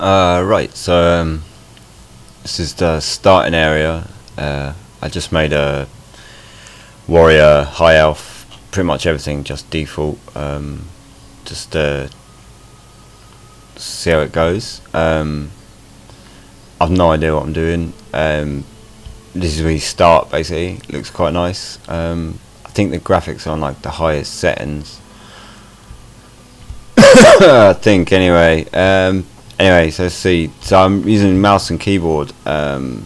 Right, so this is the starting area. I just made a warrior, high elf, pretty much everything just default, just see how it goes. I've no idea what I'm doing. This is where you start, basically. Looks quite nice. I think the graphics are on like the highest settings. I think anyway. Anyway, so let's see. So I'm using mouse and keyboard. The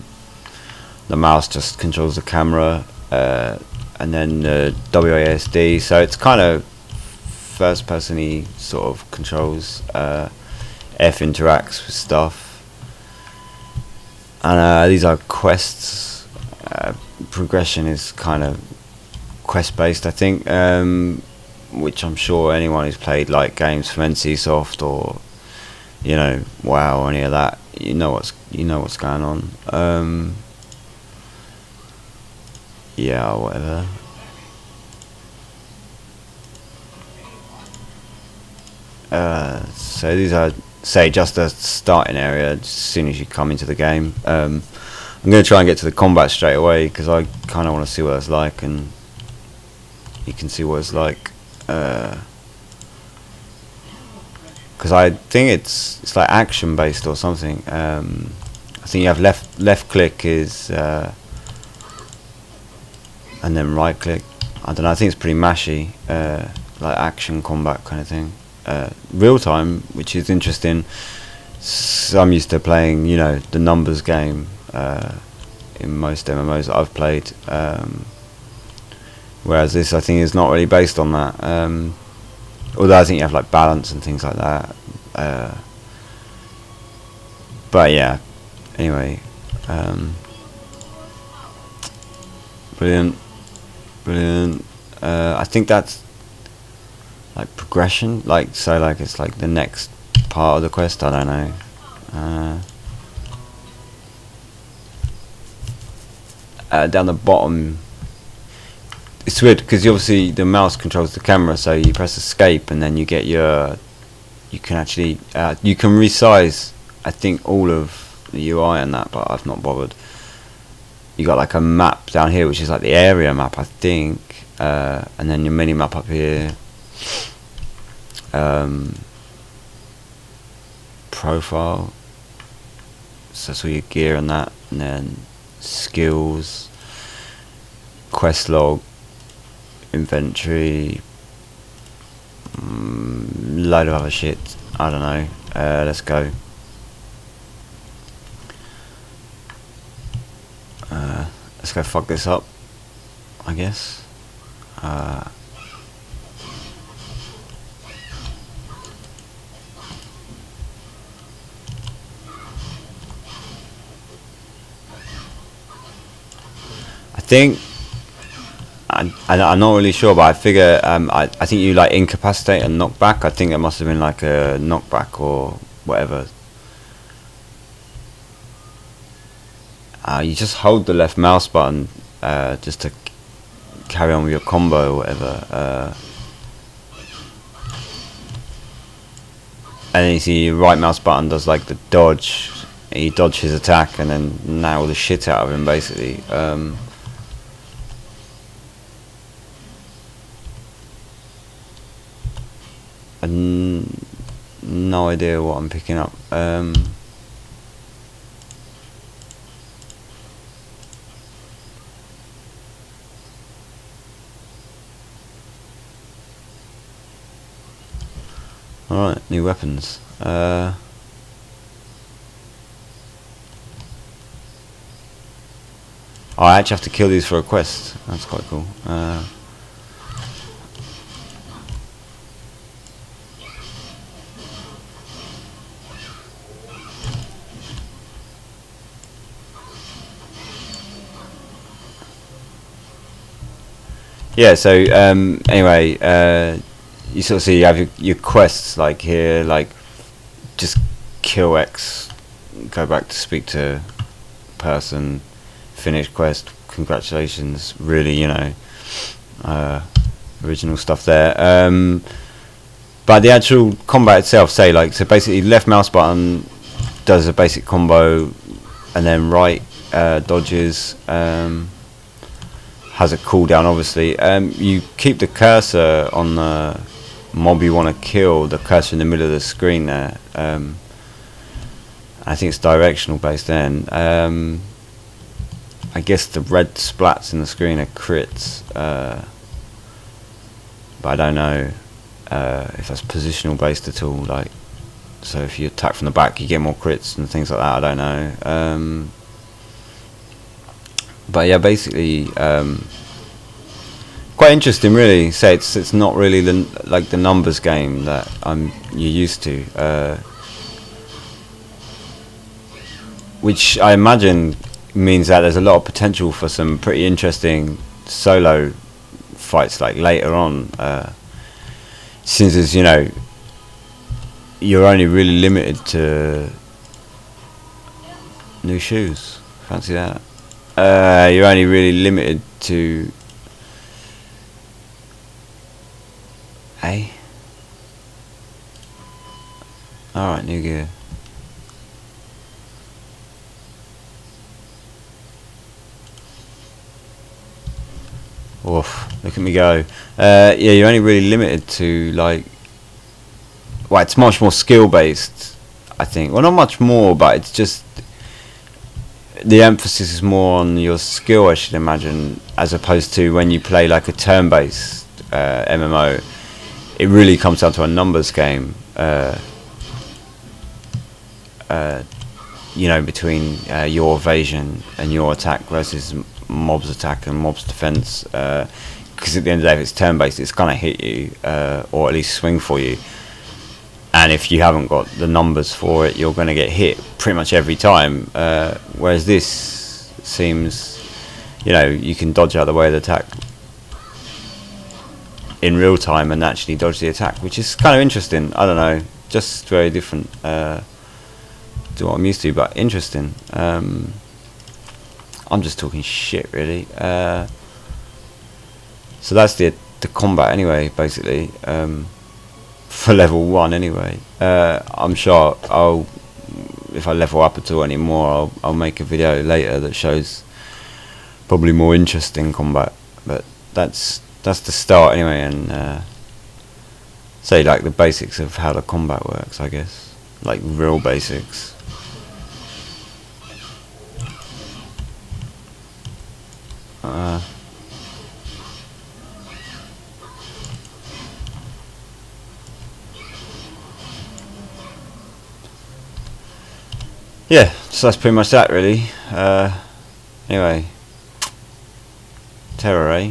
mouse just controls the camera, and then the WASD. So it's kind of first-person-y sort of controls. F interacts with stuff, and these are quests. Progression is kind of quest-based, I think, which I'm sure anyone who's played like games from NCSoft or WoW or any of that, you know what's going on. Yeah, whatever. So these are, say, just a starting area as soon as you come into the game. I'm going to try and get to the combat straight away because I kind of want to see what it's like, and you can see what it's like. Because I think it's like action based or something. I think you have left click is and then right click. I don't know. I think it's pretty mashy, like action combat kind of thing. Real time, which is interesting. So I'm used to playing, the numbers game in most MMOs that I've played. Whereas this, I think, is not really based on that. Although I think you have like balance and things like that. But yeah. Anyway, brilliant. I think that's like progression. So it's like the next part of the quest. I don't know. Down the bottom. It's weird because obviously the mouse controls the camera, so you press escape and then you get you can actually you can resize, I think, all of the UI and that, but I've not bothered. You got like a map down here which is like the area map, I think, and then your mini map up here, profile, so that's all your gear and that, and then skills, quest log, inventory, load of other shit. I don't know. Let's go. Let's go fuck this up, I guess. I think I'm not really sure, but I figure I think you like incapacitate and knock back. I think it must have been like a knockback or whatever. You just hold the left mouse button just to carry on with your combo or whatever. And then you see your right mouse button does like the dodge. You dodge his attack and then nail the shit out of him, basically. No idea what I'm picking up. Alright, new weapons. Oh, I actually have to kill these for a quest. That's quite cool. Yeah, so anyway, you sort of see you have your quests like here, like just kill X, go back to speak to person, finish quest, congratulations, really, original stuff there. But the actual combat itself, say, like, so basically left mouse button does a basic combo, and then right dodges. Has a cooldown, obviously. You keep the cursor on the mob you want to kill, the cursor in the middle of the screen there. I think it's directional based then. I guess the red splats in the screen are crits, but I don't know if that's positional based at all. Like, so if you attack from the back, you get more crits and things like that. I don't know. But yeah, basically, quite interesting. Really, say it's not really like the numbers game that you're used to, which I imagine means that there's a lot of potential for some pretty interesting solo fights like later on, since as you know you're only really limited to new shoes. Fancy that. You're only really limited to alright, new gear. Oof, look at me go. Yeah, you're only really limited to, like, well, it's much more skill based, I think. Well, not much more, but it's just the emphasis is more on your skill, I should imagine, as opposed to when you play like a turn based MMO. It really comes down to a numbers game, you know, between your evasion and your attack versus mob's attack and mob's defense, because at the end of the day, if it's turn based, it's gonna hit you, or at least swing for you, and if you haven't got the numbers for it, you're gonna get hit pretty much every time, whereas this seems, you know, you can dodge out of the way of the attack in real time and actually dodge the attack, which is kind of interesting. I don't know, just very different to what I'm used to, but interesting. I'm just talking shit, really. So that's the combat anyway, basically, for level 1 anyway. I'm sure if I level up at all anymore, I'll make a video later that shows probably more interesting combat, but that's the start anyway, and say like the basics of how the combat works, I guess, like real basics. Yeah, so that's pretty much that, really. Anyway, Tera, eh?